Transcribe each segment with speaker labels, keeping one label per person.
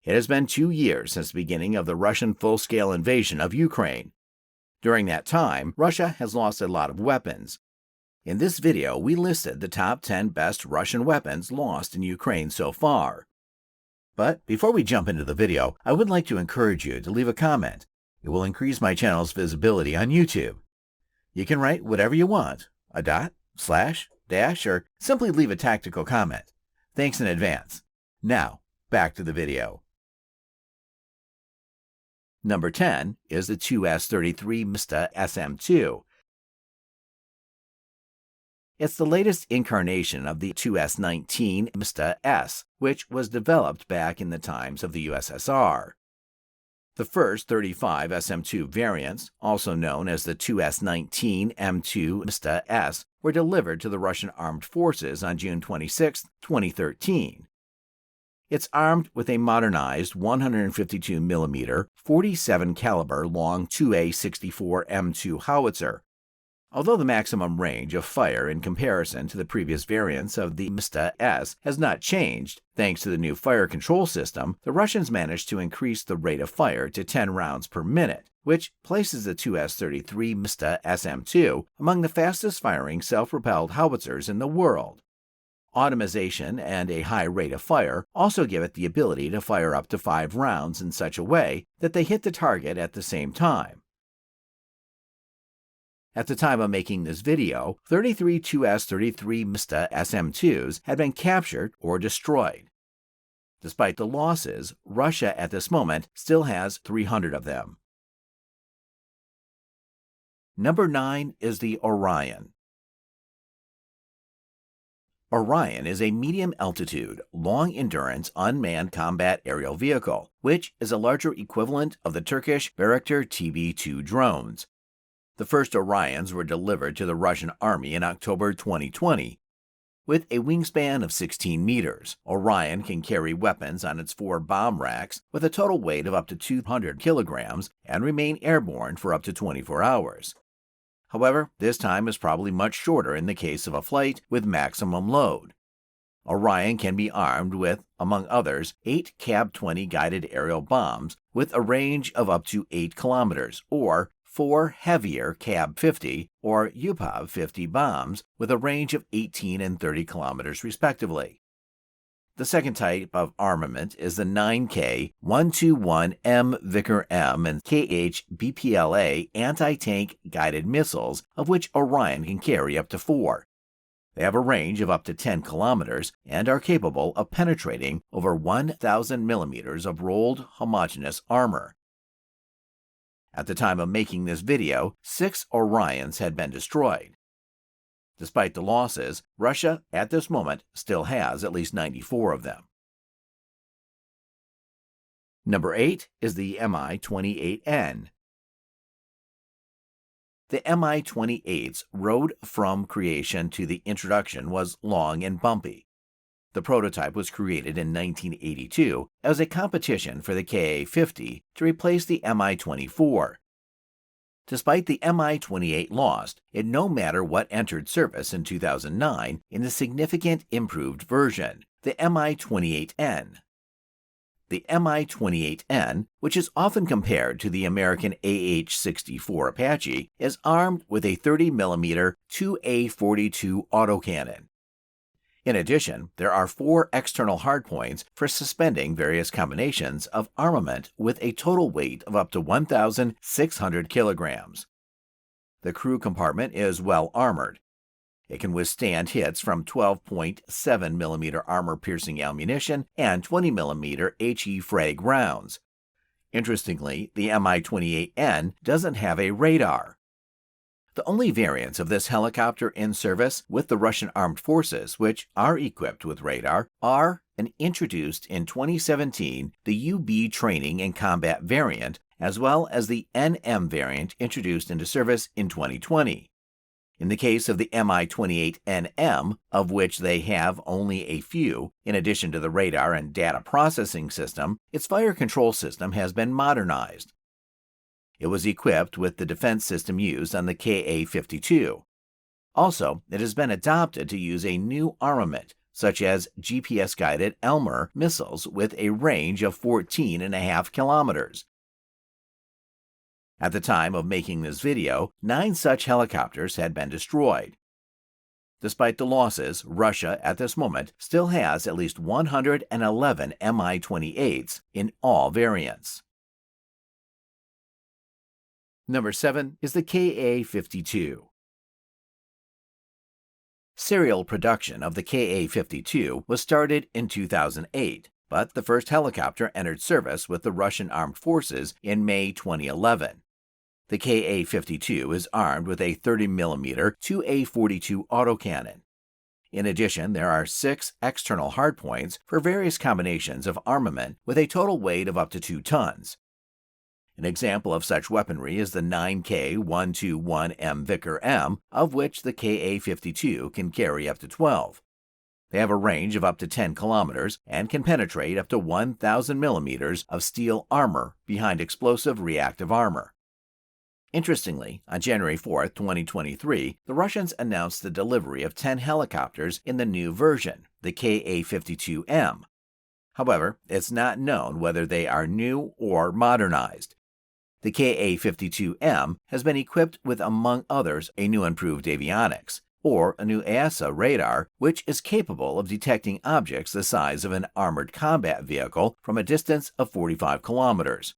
Speaker 1: It has been 2 years since the beginning of the Russian full-scale invasion of Ukraine. During that time, Russia has lost a lot of weapons. In this video, we listed the top 10 best Russian weapons lost in Ukraine so far. But before we jump into the video, I would like to encourage you to leave a comment. It will increase my channel's visibility on YouTube. You can write whatever you want, a dot, slash, dash, or simply leave a tactical comment. Thanks in advance. Now, back to the video. Number 10 is the 2S-33 Mista SM2. It's the latest incarnation of the 2S-19 Mista S, which was developed back in the times of the USSR. The first 35 SM2 variants, also known as the 2S-19 M2 Mista S, were delivered to the Russian Armed Forces on June 26, 2013. It's armed with a modernized 152mm 47 caliber long 2A-64 M2 howitzer. Although the maximum range of fire in comparison to the previous variants of the Mista S has not changed, thanks to the new fire control system, the Russians managed to increase the rate of fire to 10 rounds per minute, which places the 2S-33 Mista SM2 among the fastest-firing self-propelled howitzers in the world. Automation and a high rate of fire also give it the ability to fire up to 5 rounds in such a way that they hit the target at the same time. At the time of making this video, 33 2S-33 Mista SM2s had been captured or destroyed. Despite the losses, Russia at this moment still has 300 of them. Number 9 is the Orion. Orion is a medium-altitude, long-endurance unmanned combat aerial vehicle, which is a larger equivalent of the Turkish Beriev TB2 drones. The first Orions were delivered to the Russian Army in October 2020. With a wingspan of 16 meters, Orion can carry weapons on its 4 bomb racks with a total weight of up to 200 kilograms and remain airborne for up to 24 hours. However, this time is probably much shorter in the case of a flight with maximum load. Orion can be armed with, among others, 8 CAB-20 guided aerial bombs with a range of up to 8 kilometers, or 4 heavier CAB-50 or UPAV-50 bombs with a range of 18 and 30 kilometers respectively. The second type of armament is the 9K 121M Vickers M and KH BPLA anti-tank guided missiles, of which Orion can carry up to 4. They have a range of up to 10 kilometers and are capable of penetrating over 1,000 millimeters of rolled homogeneous armor. At the time of making this video, 6 Orions had been destroyed. Despite the losses, Russia, at this moment, still has at least 94 of them. Number 8 is the Mi-28N. The Mi-28's road from creation to the introduction was long and bumpy. The prototype was created in 1982 as a competition for the Ka-50 to replace the Mi-24. Despite the Mi-28 lost, it no matter what entered service in 2009 in the significant improved version, the Mi-28N. The Mi-28N, which is often compared to the American AH-64 Apache, is armed with a 30mm 2A-42 autocannon. In addition, there are 4 external hardpoints for suspending various combinations of armament with a total weight of up to 1,600 kilograms. The crew compartment is well armored. It can withstand hits from 12.7mm armor-piercing ammunition and 20mm HE frag rounds. Interestingly, the Mi-28N doesn't have a radar. The only variants of this helicopter in service with the Russian Armed Forces which are equipped with radar are an introduced in 2017 the UB training and combat variant, as well as the NM variant introduced into service in 2020. In the case of the Mi-28NM, of which they have only a few, in addition to the radar and data processing system, its fire control system has been modernized. It was equipped with the defense system used on the Ka-52. Also, it has been adopted to use a new armament, such as GPS-guided Elmer missiles with a range of 14.5 kilometers. At the time of making this video, 9 such helicopters had been destroyed. Despite the losses, Russia at this moment still has at least 111 Mi-28s in all variants. Number 7 is the Ka-52. Serial production of the Ka-52 was started in 2008, but the first helicopter entered service with the Russian Armed Forces in May 2011. The Ka-52 is armed with a 30mm 2A-42 autocannon. In addition, there are 6 external hardpoints for various combinations of armament with a total weight of up to 2 tons. An example of such weaponry is the 9K121M Vickers M, of which the Ka-52 can carry up to 12. They have a range of up to 10 kilometers and can penetrate up to 1,000 millimeters of steel armor behind explosive reactive armor. Interestingly, on January 4, 2023, the Russians announced the delivery of 10 helicopters in the new version, the Ka-52M. However, it's not known whether they are new or modernized. The Ka-52M has been equipped with, among others, a new improved avionics, or a new ESA radar, which is capable of detecting objects the size of an armored combat vehicle from a distance of 45 kilometers.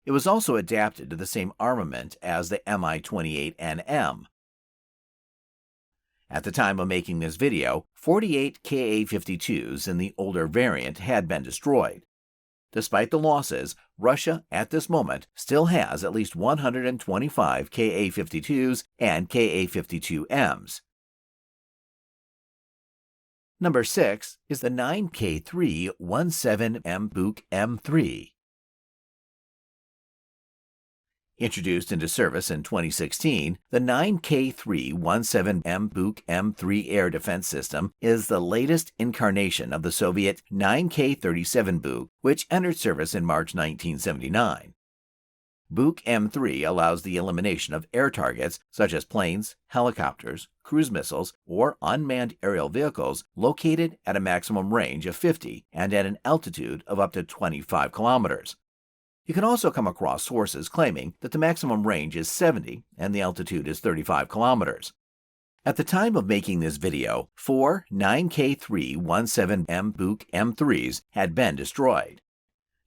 Speaker 1: It was also adapted to the same armament as the Mi-28NM. At the time of making this video, 48 Ka-52s in the older variant had been destroyed. Despite the losses, Russia at this moment still has at least 125 Ka-52s and Ka-52Ms. Number 6 is the 9K317M Buk M3. Introduced into service in 2016, the 9K317M Buk M3 air defense system is the latest incarnation of the Soviet 9K37 Buk, which entered service in March 1979. Buk M3 allows the elimination of air targets such as planes, helicopters, cruise missiles, or unmanned aerial vehicles located at a maximum range of 50 and at an altitude of up to 25 kilometers. You can also come across sources claiming that the maximum range is 70 and the altitude is 35 kilometers. At the time of making this video, 4 9K317M Buk M3s had been destroyed.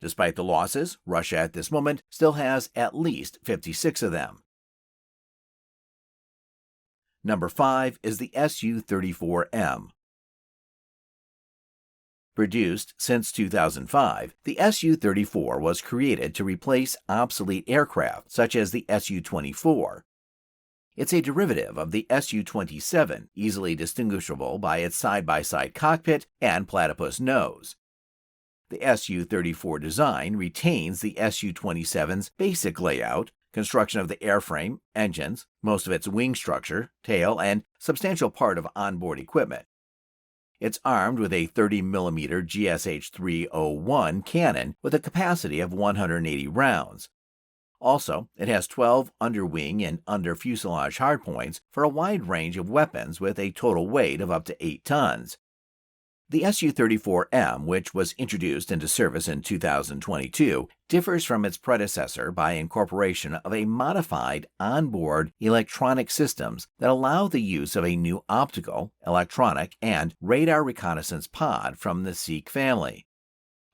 Speaker 1: Despite the losses, Russia at this moment still has at least 56 of them. Number 5 is the Su-34M. Produced since 2005, the Su-34 was created to replace obsolete aircraft such as the Su-24. It's a derivative of the Su-27, easily distinguishable by its side-by-side cockpit and platypus nose. The Su-34 design retains the Su-27's basic layout, construction of the airframe, engines, most of its wing structure, tail, and substantial part of onboard equipment. It's armed with a 30mm GSH-301 cannon with a capacity of 180 rounds. Also, it has 12 underwing and under-fuselage hardpoints for a wide range of weapons with a total weight of up to 8 tons. The Su-34M, which was introduced into service in 2022, differs from its predecessor by incorporation of a modified onboard electronic systems that allow the use of a new optical, electronic, and radar reconnaissance pod from the Seek family.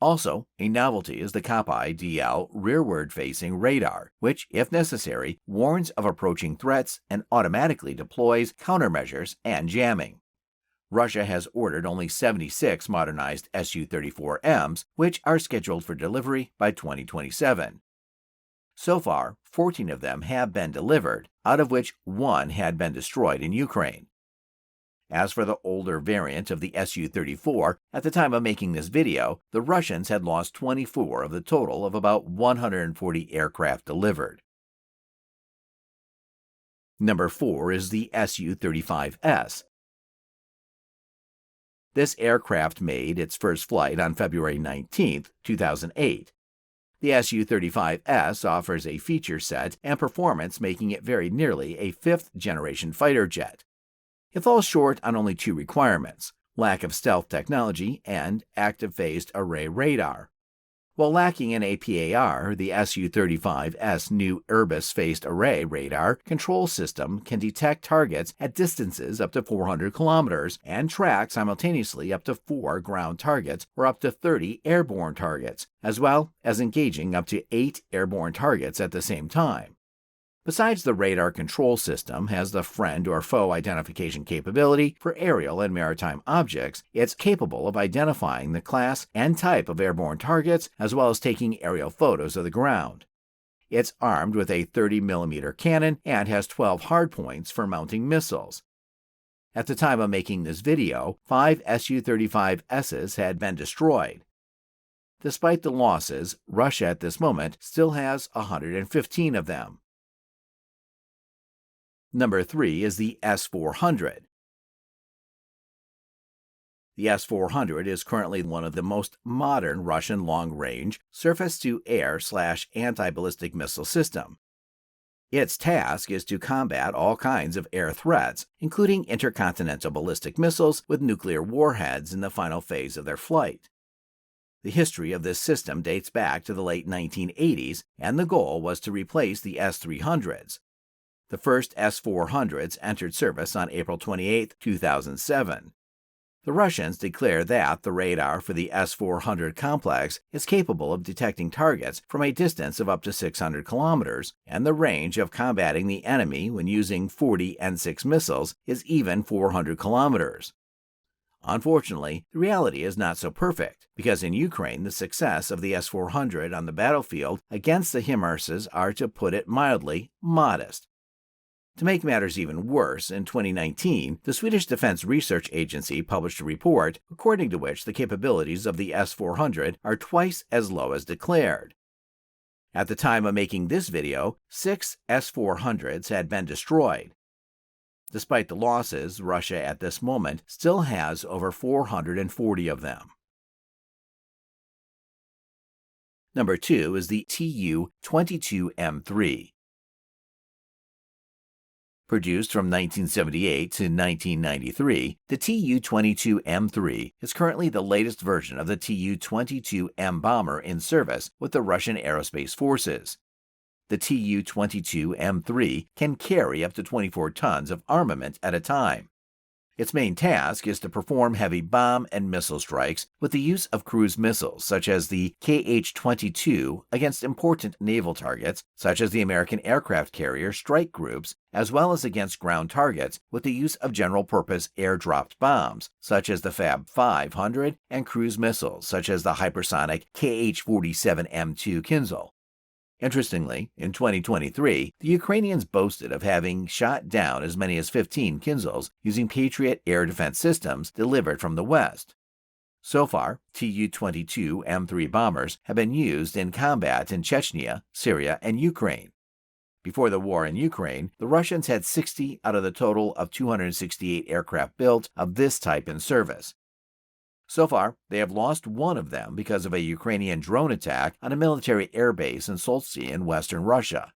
Speaker 1: Also, a novelty is the Kappi DL rearward-facing radar, which, if necessary, warns of approaching threats and automatically deploys countermeasures and jamming. Russia has ordered only 76 modernized Su-34Ms, which are scheduled for delivery by 2027. So far, 14 of them have been delivered, out of which 1 had been destroyed in Ukraine. As for the older variant of the Su-34, at the time of making this video, the Russians had lost 24 of the total of about 140 aircraft delivered. Number 4 is the Su-35S. This aircraft made its first flight on February 19, 2008. The Su-35S offers a feature set and performance making it very nearly a 5th-generation fighter jet. It falls short on only 2 requirements. lack of stealth technology, and active phased array radar. While lacking an APAR, the Su-35's new Urbis phased array radar control system can detect targets at distances up to 400 kilometers and track simultaneously up to 4 ground targets or up to 30 airborne targets, as well as engaging up to 8 airborne targets at the same time. Besides, the radar control system has the friend or foe identification capability for aerial and maritime objects. It's capable of identifying the class and type of airborne targets, as well as taking aerial photos of the ground. It's armed with a 30mm cannon and has 12 hardpoints for mounting missiles. At the time of making this video, 5 Su-35Ss had been destroyed. Despite the losses, Russia at this moment still has 115 of them. Number 3 is the S-400. The S-400 is currently one of the most modern Russian long-range surface-to-air/anti-ballistic missile system. Its task is to combat all kinds of air threats, including intercontinental ballistic missiles with nuclear warheads in the final phase of their flight. The history of this system dates back to the late 1980s, and the goal was to replace the S-300s. The first S-400s entered service on April 28, 2007. The Russians declare that the radar for the S-400 complex is capable of detecting targets from a distance of up to 600 kilometers, and the range of combating the enemy when using 40 N-6 missiles is even 400 kilometers. Unfortunately, the reality is not so perfect, because in Ukraine the success of the S-400 on the battlefield against the HIMARSs are, to put it mildly, modest. To make matters even worse, in 2019, the Swedish Defense Research Agency published a report according to which the capabilities of the S-400 are twice as low as declared. At the time of making this video, 6 S-400s had been destroyed. Despite the losses, Russia at this moment still has over 440 of them. Number 2 is the Tu-22M3. Produced from 1978 to 1993, the Tu-22M3 is currently the latest version of the Tu-22M bomber in service with the Russian Aerospace Forces. The Tu-22M3 can carry up to 24 tons of armament at a time. Its main task is to perform heavy bomb and missile strikes with the use of cruise missiles such as the Kh-22 against important naval targets such as the American aircraft carrier strike groups, as well as against ground targets with the use of general-purpose air-dropped bombs such as the Fab-500 and cruise missiles such as the hypersonic Kh-47M2 Kinzhal. Interestingly, in 2023, the Ukrainians boasted of having shot down as many as 15 Kinzhals using Patriot air defense systems delivered from the West. So far, Tu-22M3 bombers have been used in combat in Chechnya, Syria, and Ukraine. Before the war in Ukraine, the Russians had 60 out of the total of 268 aircraft built of this type in service. So far, they have lost one of them because of a Ukrainian drone attack on a military airbase in Soltsy in western Russia.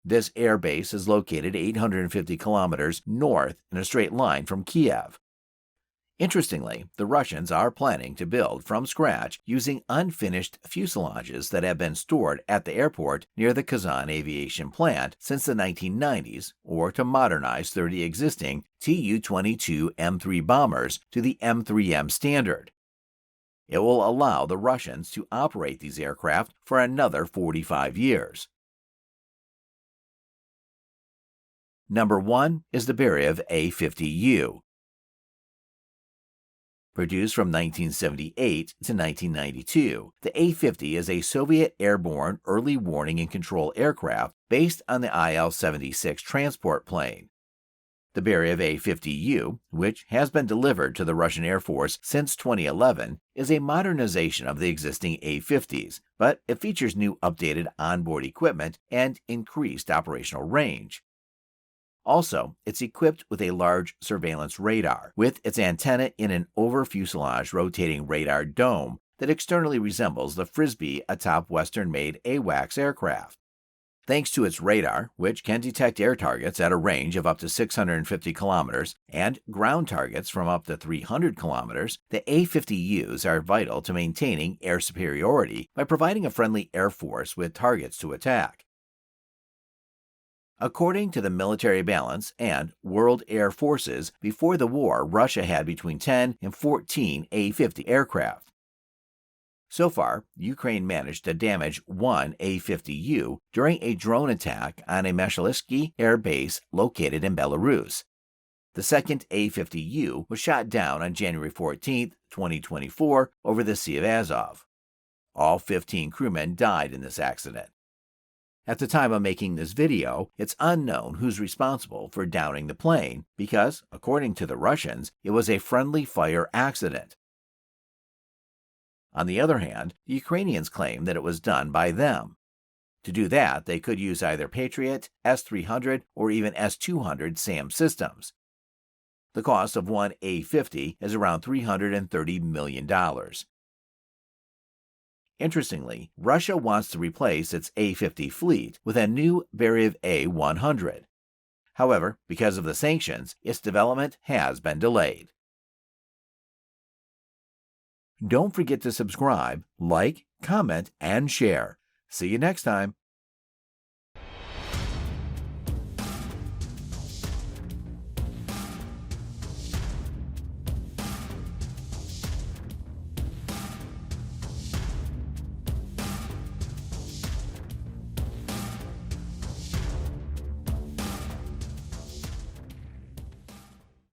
Speaker 1: This airbase is located 850 kilometers north in a straight line from Kiev. Interestingly, the Russians are planning to build from scratch using unfinished fuselages that have been stored at the airport near the Kazan aviation plant since the 1990s, or to modernize 30 existing Tu-22M3 bombers to the M3M standard. It will allow the Russians to operate these aircraft for another 45 years. Number 1 is the Beriev A-50U. Produced from 1978 to 1992, the A-50 is a Soviet airborne early warning and control aircraft based on the Il-76 transport plane. The Beriev A-50U, which has been delivered to the Russian Air Force since 2011, is a modernization of the existing A-50s, but it features new updated onboard equipment and increased operational range. Also, it's equipped with a large surveillance radar, with its antenna in an over-fuselage rotating radar dome that externally resembles the Frisbee atop Western-made AWACS aircraft. Thanks to its radar, which can detect air targets at a range of up to 650 kilometers and ground targets from up to 300 kilometers, the A-50Us are vital to maintaining air superiority by providing a friendly air force with targets to attack. According to the Military Balance and World Air Forces, before the war, Russia had between 10 and 14 A-50 aircraft. So far, Ukraine managed to damage one A-50U during a drone attack on a Meshlitsky air base located in Belarus. The second A-50U was shot down on January 14, 2024, over the Sea of Azov. All 15 crewmen died in this accident. At the time of making this video, it's unknown who's responsible for downing the plane because, according to the Russians, it was a friendly fire accident. On the other hand, the Ukrainians claim that it was done by them. To do that, they could use either Patriot, S-300, or even S-200 SAM systems. The cost of one A-50 is around $330 million. Interestingly, Russia wants to replace its A-50 fleet with a new Beriev A-100. However, because of the sanctions, its development has been delayed. Don't forget to subscribe, like, comment, and share. See you next time.